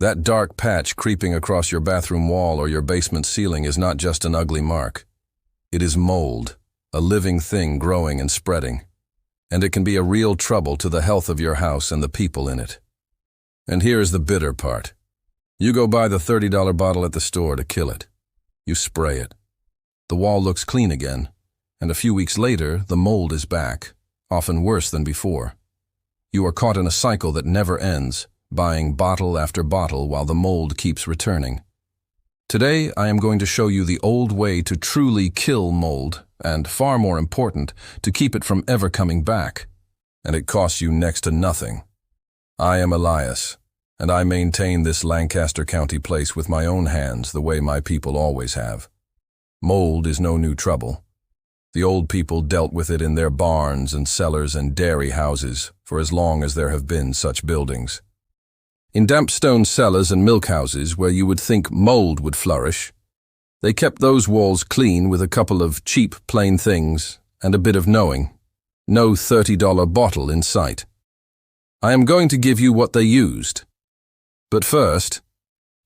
That dark patch creeping across your bathroom wall or your basement ceiling is not just an ugly mark. It is mold, a living thing growing and spreading. And it can be a real trouble to the health of your house and the people in it. And here is the bitter part. You go buy the $30 bottle at the store to kill it. You spray it. The wall looks clean again, and a few weeks later, the mold is back, often worse than before. You are caught in a cycle that never ends, buying bottle after bottle while the mold keeps returning. Today, I am going to show you the old way to truly kill mold, and far more important, to keep it from ever coming back. And it costs you next to nothing. I am Elias, and I maintain this Lancaster County place with my own hands the way my people always have. Mold is no new trouble. The old people dealt with it in their barns and cellars and dairy houses for as long as there have been such buildings. In damp stone cellars and milk houses where you would think mold would flourish, they kept those walls clean with a couple of cheap plain things and a bit of knowing. No $30 bottle in sight. I am going to give you what they used. But first,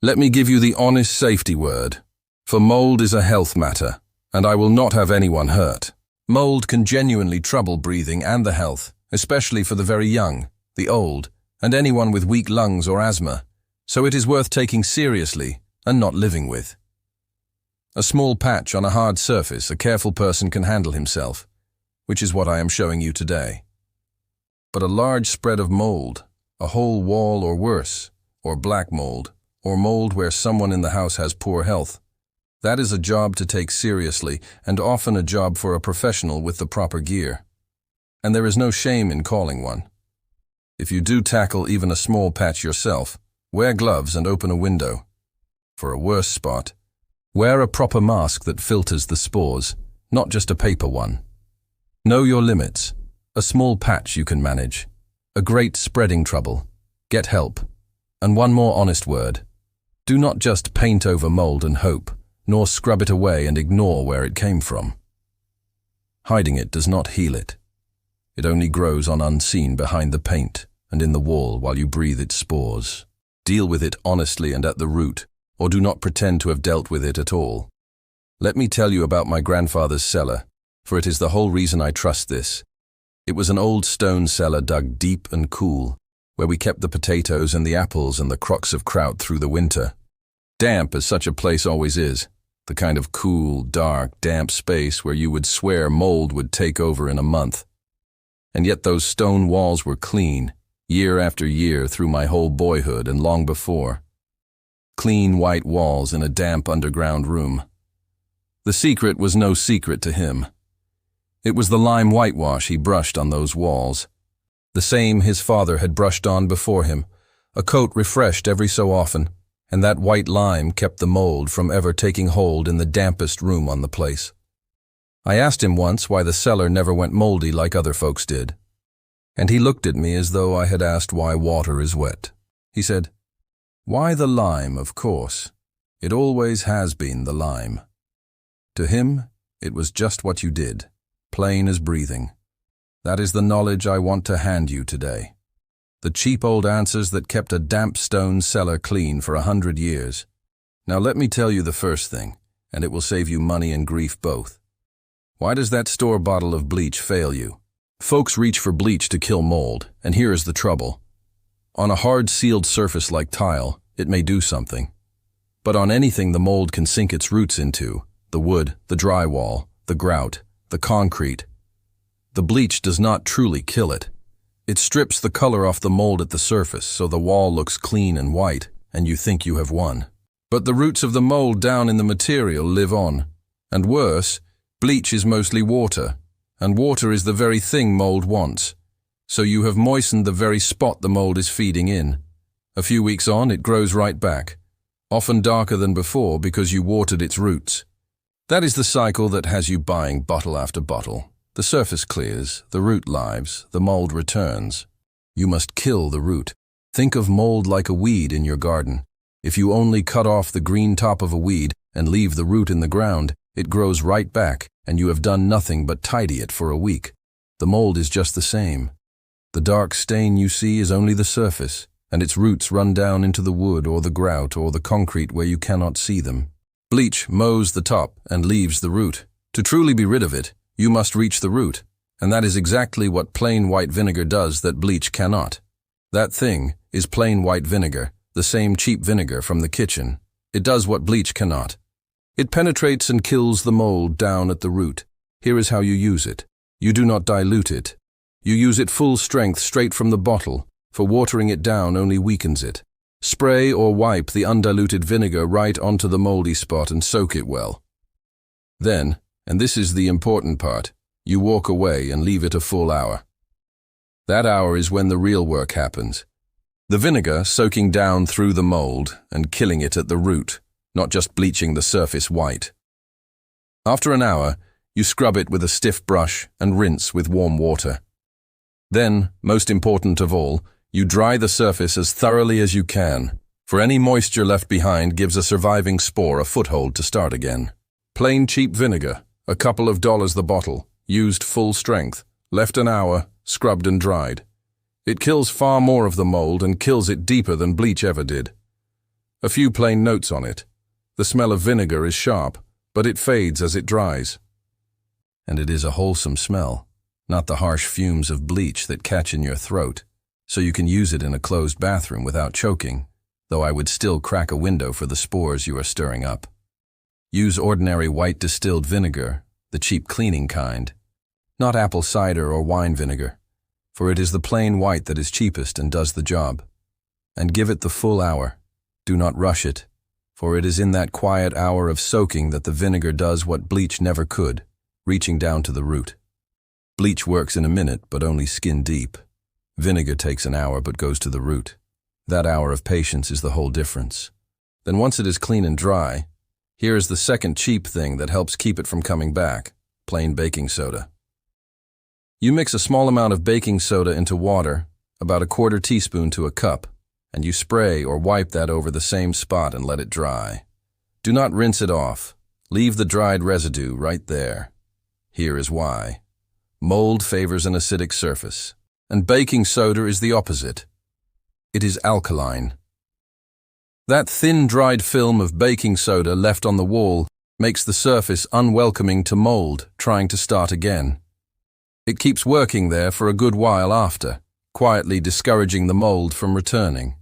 let me give you the honest safety word, for mold is a health matter, and I will not have anyone hurt. Mold can genuinely trouble breathing and the health, especially for the very young, the old, and anyone with weak lungs or asthma, so it is worth taking seriously and not living with. A small patch on a hard surface a careful person can handle himself, which is what I am showing you today. But a large spread of mold, a whole wall or worse, or black mold, or mold where someone in the house has poor health, that is a job to take seriously and often a job for a professional with the proper gear. And there is no shame in calling one. If you do tackle even a small patch yourself, wear gloves and open a window. For a worse spot, wear a proper mask that filters the spores, not just a paper one. Know your limits. A small patch you can manage. A great spreading trouble. Get help. And one more honest word. Do not just paint over mold and hope, nor scrub it away and ignore where it came from. Hiding it does not heal it. It only grows on unseen behind the paint and in the wall while you breathe its spores. Deal with it honestly and at the root, or do not pretend to have dealt with it at all. Let me tell you about my grandfather's cellar, for it is the whole reason I trust this. It was an old stone cellar dug deep and cool, where we kept the potatoes and the apples and the crocks of kraut through the winter. Damp as such a place always is, the kind of cool, dark, damp space where you would swear mold would take over in a month. And yet those stone walls were clean, year after year through my whole boyhood and long before. Clean white walls in a damp underground room. The secret was no secret to him. It was the lime whitewash he brushed on those walls. The same his father had brushed on before him, a coat refreshed every so often, and that white lime kept the mold from ever taking hold in the dampest room on the place. I asked him once why the cellar never went moldy like other folks did, and he looked at me as though I had asked why water is wet. He said, "Why the lime, of course. It always has been the lime." To him, it was just what you did, plain as breathing. That is the knowledge I want to hand you today. The cheap old answers that kept a damp stone cellar clean for 100 years. Now let me tell you the first thing, and it will save you money and grief both. Why does that store bottle of bleach fail you? Folks reach for bleach to kill mold, and here is the trouble. On a hard sealed surface like tile, it may do something. But on anything the mold can sink its roots into, the wood, the drywall, the grout, the concrete, the bleach does not truly kill it. It strips the color off the mold at the surface so the wall looks clean and white, and you think you have won. But the roots of the mold down in the material live on. And worse, bleach is mostly water, and water is the very thing mold wants. So you have moistened the very spot the mold is feeding in. A few weeks on, it grows right back, often darker than before because you watered its roots. That is the cycle that has you buying bottle after bottle. The surface clears, the root lives, the mold returns. You must kill the root. Think of mold like a weed in your garden. If you only cut off the green top of a weed and leave the root in the ground, it grows right back, and you have done nothing but tidy it for a week. The mold is just the same. The dark stain you see is only the surface, and its roots run down into the wood or the grout or the concrete where you cannot see them. Bleach mows the top and leaves the root. To truly be rid of it, you must reach the root, and that is exactly what plain white vinegar does that bleach cannot. That thing is plain white vinegar, the same cheap vinegar from the kitchen. It does what bleach cannot. It penetrates and kills the mold down at the root. Here is how you use it. You do not dilute it. You use it full strength straight from the bottle, for watering it down only weakens it. Spray or wipe the undiluted vinegar right onto the moldy spot and soak it well. Then, and this is the important part, you walk away and leave it a full hour. That hour is when the real work happens. The vinegar soaking down through the mold and killing it at the root, not just bleaching the surface white. After an hour, you scrub it with a stiff brush and rinse with warm water. Then, most important of all, you dry the surface as thoroughly as you can, for any moisture left behind gives a surviving spore a foothold to start again. Plain cheap vinegar, a couple of dollars the bottle, used full strength, left an hour, scrubbed and dried. It kills far more of the mold and kills it deeper than bleach ever did. A few plain notes on it. The smell of vinegar is sharp, but it fades as it dries. And it is a wholesome smell, not the harsh fumes of bleach that catch in your throat, so you can use it in a closed bathroom without choking, though I would still crack a window for the spores you are stirring up. Use ordinary white distilled vinegar, the cheap cleaning kind, not apple cider or wine vinegar, for it is the plain white that is cheapest and does the job. And give it the full hour. Do not rush it, for it is in that quiet hour of soaking that the vinegar does what bleach never could, reaching down to the root. Bleach works in a minute, but only skin deep. Vinegar takes an hour, but goes to the root. That hour of patience is the whole difference. Then once it is clean and dry, here is the second cheap thing that helps keep it from coming back: plain baking soda. You mix a small amount of baking soda into water, about a quarter teaspoon to a cup, and you spray or wipe that over the same spot and let it dry. Do not rinse it off. Leave the dried residue right there. Here is why. Mold favors an acidic surface, and baking soda is the opposite. It is alkaline. That thin dried film of baking soda left on the wall makes the surface unwelcoming to mold trying to start again. It keeps working there for a good while after, quietly discouraging the mold from returning.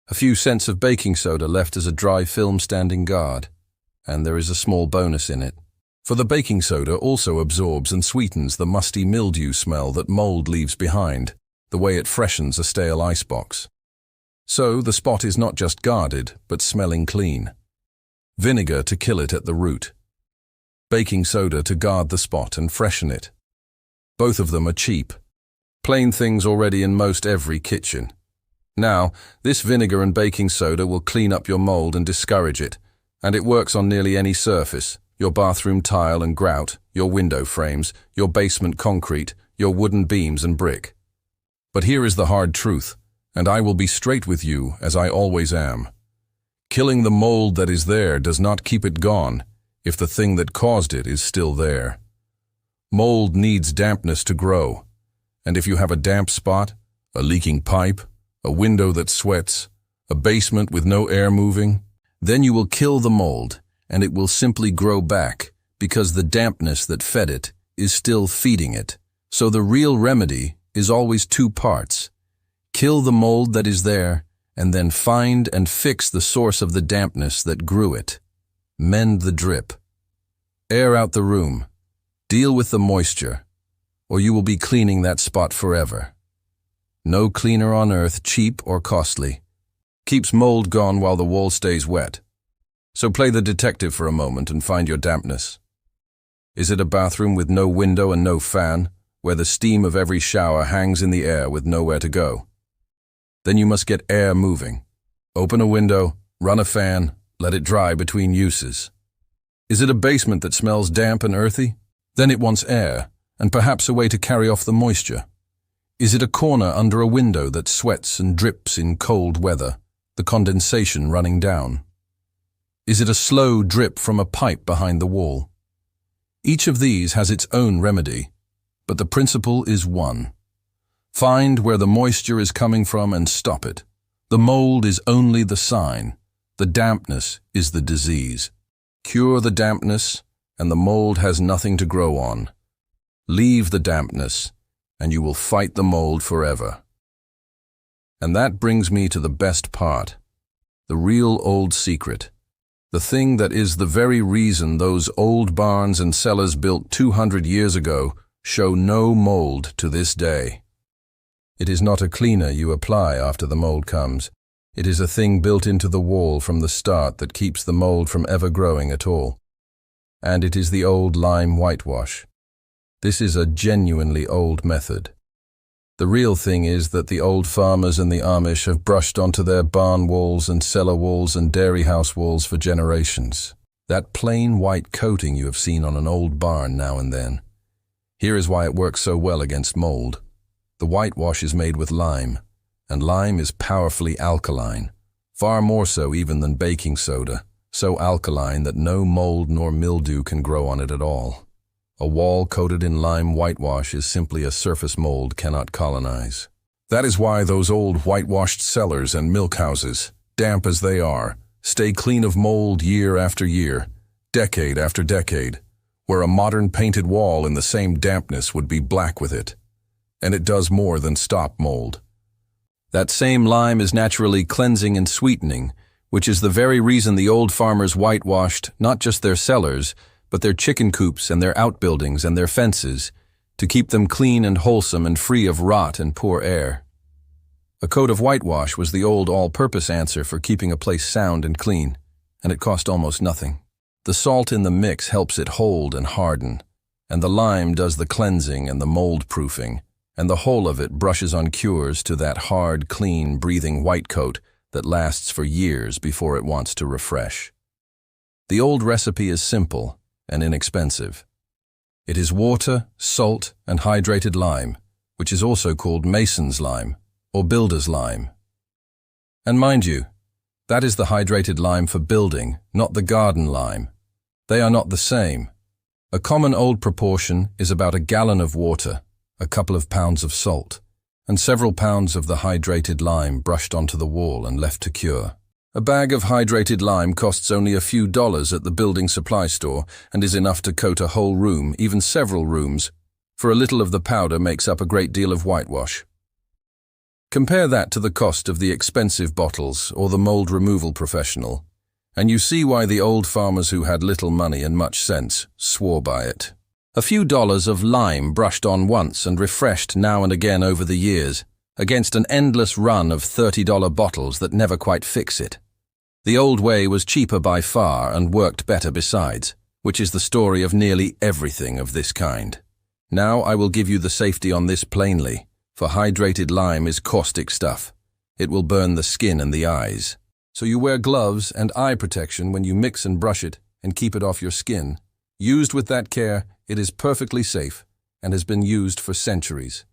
A few cents of baking soda left as a dry film standing guard, and there is a small bonus in it. For the baking soda also absorbs and sweetens the musty mildew smell that mold leaves behind, the way it freshens a stale icebox. So the spot is not just guarded, but smelling clean. Vinegar to kill it at the root. Baking soda to guard the spot and freshen it. Both of them are cheap. Plain things already in most every kitchen. Now, this vinegar and baking soda will clean up your mold and discourage it, and it works on nearly any surface: your bathroom tile and grout, your window frames, your basement concrete, your wooden beams and brick. But here is the hard truth, and I will be straight with you, as I always am. Killing the mold that is there does not keep it gone, if the thing that caused it is still there. Mold needs dampness to grow, and if you have a damp spot, a leaking pipe, a window that sweats, a basement with no air moving, then you will kill the mold, and it will simply grow back, because the dampness that fed it is still feeding it. So the real remedy is always two parts. Kill the mold that is there, and then find and fix the source of the dampness that grew it. Mend the drip. Air out the room. Deal with the moisture, or you will be cleaning that spot forever. No cleaner on earth, cheap or costly, keeps mold gone while the wall stays wet. So play the detective for a moment and find your dampness. Is it a bathroom with no window and no fan, where the steam of every shower hangs in the air with nowhere to go? Then you must get air moving. Open a window, run a fan, let it dry between uses. Is it a basement that smells damp and earthy? Then it wants air, and perhaps a way to carry off the moisture. Is it a corner under a window that sweats and drips in cold weather, the condensation running down? Is it a slow drip from a pipe behind the wall? Each of these has its own remedy, but the principle is one. Find where the moisture is coming from and stop it. The mold is only the sign. The dampness is the disease. Cure the dampness, and the mold has nothing to grow on. Leave the dampness, and you will fight the mold forever. And that brings me to the best part, the real old secret, the thing that is the very reason those old barns and cellars built 200 years ago show no mold to this day. It is not a cleaner you apply after the mold comes. It is a thing built into the wall from the start that keeps the mold from ever growing at all. And it is the old lime whitewash. This is a genuinely old method. The real thing is that the old farmers and the Amish have brushed onto their barn walls and cellar walls and dairy house walls for generations. That plain white coating you have seen on an old barn now and then. Here is why it works so well against mold. The whitewash is made with lime, and lime is powerfully alkaline, far more so even than baking soda, so alkaline that no mold nor mildew can grow on it at all. A wall coated in lime whitewash is simply a surface mold cannot colonize. That is why those old whitewashed cellars and milk houses, damp as they are, stay clean of mold year after year, decade after decade, where a modern painted wall in the same dampness would be black with it. And it does more than stop mold. That same lime is naturally cleansing and sweetening, which is the very reason the old farmers whitewashed not just their cellars, but their chicken coops and their outbuildings and their fences, to keep them clean and wholesome and free of rot and poor air. A coat of whitewash was the old all-purpose answer for keeping a place sound and clean, and it cost almost nothing. The salt in the mix helps it hold and harden, and the lime does the cleansing and the mold-proofing, and the whole of it brushes on cures to that hard, clean, breathing white coat that lasts for years before it wants to refresh. The old recipe is simple and inexpensive. It is water, salt, and hydrated lime, which is also called mason's lime or builder's lime. And mind you, that is the hydrated lime for building, not the garden lime. They are not the same. A common old proportion is about a gallon of water, a couple of pounds of salt, and several pounds of the hydrated lime brushed onto the wall and left to cure. A bag of hydrated lime costs only a few dollars at the building supply store and is enough to coat a whole room, even several rooms, for a little of the powder makes up a great deal of whitewash. Compare that to the cost of the expensive bottles or the mold removal professional, and you see why the old farmers who had little money and much sense swore by it. A few dollars of lime brushed on once and refreshed now and again over the years, against an endless run of $30 bottles that never quite fix it. The old way was cheaper by far and worked better besides, which is the story of nearly everything of this kind. Now I will give you the safety on this plainly, for hydrated lime is caustic stuff. It will burn the skin and the eyes. So you wear gloves and eye protection when you mix and brush it and keep it off your skin. Used with that care, it is perfectly safe and has been used for centuries.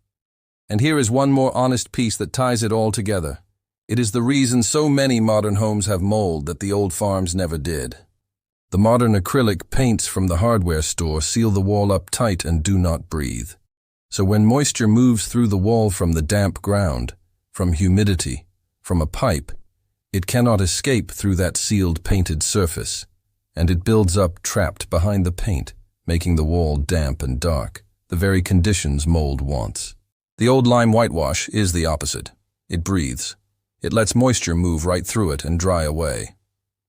And here is one more honest piece that ties it all together. It is the reason so many modern homes have mold that the old farms never did. The modern acrylic paints from the hardware store seal the wall up tight and do not breathe. So when moisture moves through the wall from the damp ground, from humidity, from a pipe, it cannot escape through that sealed painted surface, and it builds up trapped behind the paint, making the wall damp and dark, the very conditions mold wants. The old lime whitewash is the opposite. It breathes. It lets moisture move right through it and dry away.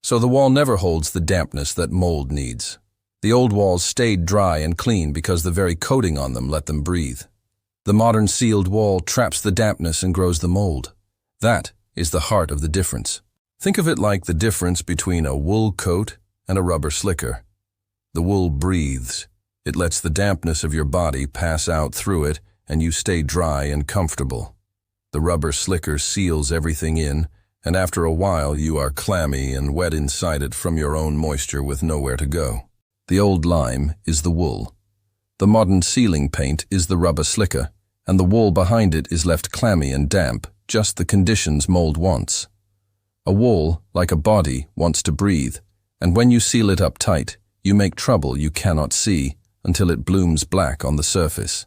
So the wall never holds the dampness that mold needs. The old walls stayed dry and clean because the very coating on them let them breathe. The modern sealed wall traps the dampness and grows the mold. That is the heart of the difference. Think of it like the difference between a wool coat and a rubber slicker. The wool breathes. It lets the dampness of your body pass out through it and you stay dry and comfortable. The rubber slicker seals everything in, and after a while you are clammy and wet inside it from your own moisture with nowhere to go. The old lime is the wool. The modern sealing paint is the rubber slicker, and the wool behind it is left clammy and damp, just the conditions mold wants. A wall, like a body, wants to breathe, and when you seal it up tight, you make trouble you cannot see until it blooms black on the surface.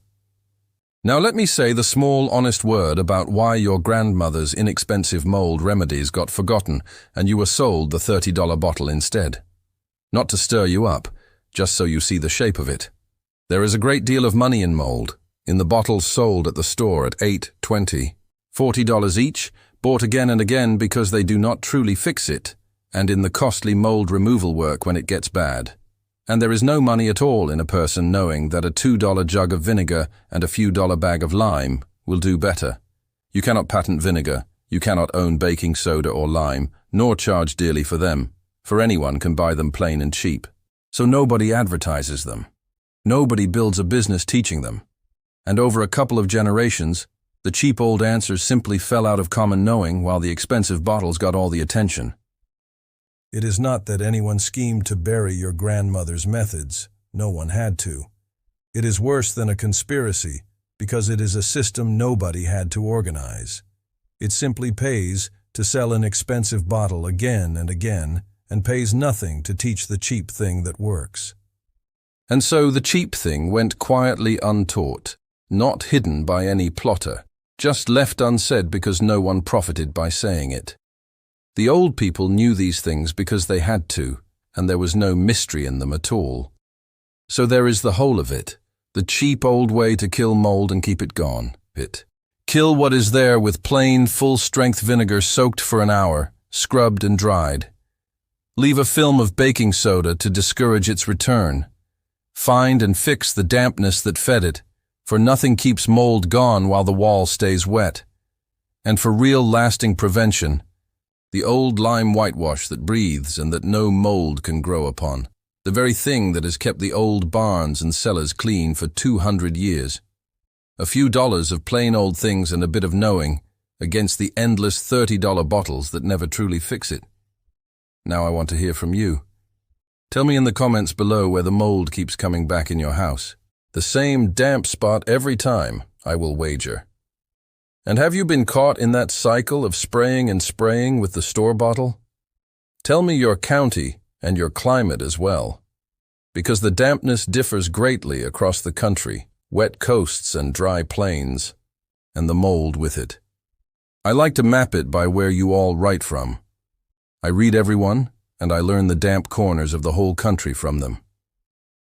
Now let me say the small, honest word about why your grandmother's inexpensive mold remedies got forgotten and you were sold the $30 bottle instead. Not to stir you up, just so you see the shape of it. There is a great deal of money in mold, in the bottles sold at the store at $8, $20, $40 each, bought again and again because they do not truly fix it, and in the costly mold removal work when it gets bad. And there is no money at all in a person knowing that a $2 jug of vinegar and a few dollar bag of lime will do better. You cannot patent vinegar, you cannot own baking soda or lime, nor charge dearly for them, for anyone can buy them plain and cheap. So nobody advertises them. Nobody builds a business teaching them. And over a couple of generations, the cheap old answers simply fell out of common knowing while the expensive bottles got all the attention. It is not that anyone schemed to bury your grandmother's methods. No one had to. It is worse than a conspiracy, because it is a system nobody had to organize. It simply pays to sell an expensive bottle again and again, and pays nothing to teach the cheap thing that works. And so the cheap thing went quietly untaught, not hidden by any plotter, just left unsaid because no one profited by saying it. The old people knew these things because they had to, and there was no mystery in them at all. So there is the whole of it, the cheap old way to kill mold and keep it gone. Kill what is there with plain, full-strength vinegar soaked for an hour, scrubbed and dried. Leave a film of baking soda to discourage its return. Find and fix the dampness that fed it, for nothing keeps mold gone while the wall stays wet. And for real lasting prevention, the old lime whitewash that breathes and that no mold can grow upon, the very thing that has kept the old barns and cellars clean for 200 years. A few dollars of plain old things and a bit of knowing against the endless $30 bottles that never truly fix it. Now I want to hear from you. Tell me in the comments below where the mold keeps coming back in your house. The same damp spot every time, I will wager. And have you been caught in that cycle of spraying and spraying with the store bottle? Tell me your county and your climate as well, because the dampness differs greatly across the country, wet coasts and dry plains, and the mold with it. I like to map it by where you all write from. I read everyone, and I learn the damp corners of the whole country from them.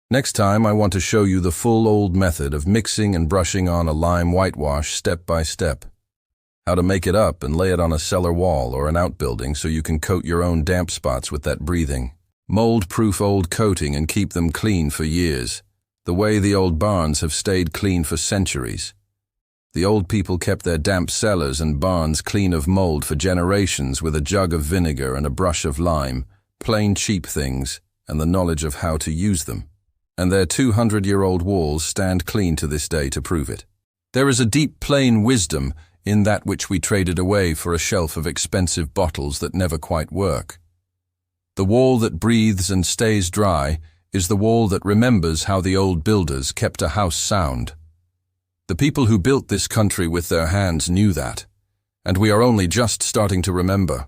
Next time, I want to show you the full old method of mixing and brushing on a lime whitewash step by step. How to make it up and lay it on a cellar wall or an outbuilding so you can coat your own damp spots with that breathing, mold-proof old coating and keep them clean for years, the way the old barns have stayed clean for centuries. The old people kept their damp cellars and barns clean of mold for generations with a jug of vinegar and a brush of lime, plain cheap things, and the knowledge of how to use them. And their 200-year-old walls stand clean to this day to prove it. There is a deep plain wisdom in that which we traded away for a shelf of expensive bottles that never quite work. The wall that breathes and stays dry is the wall that remembers how the old builders kept a house sound. The people who built this country with their hands knew that, and we are only just starting to remember.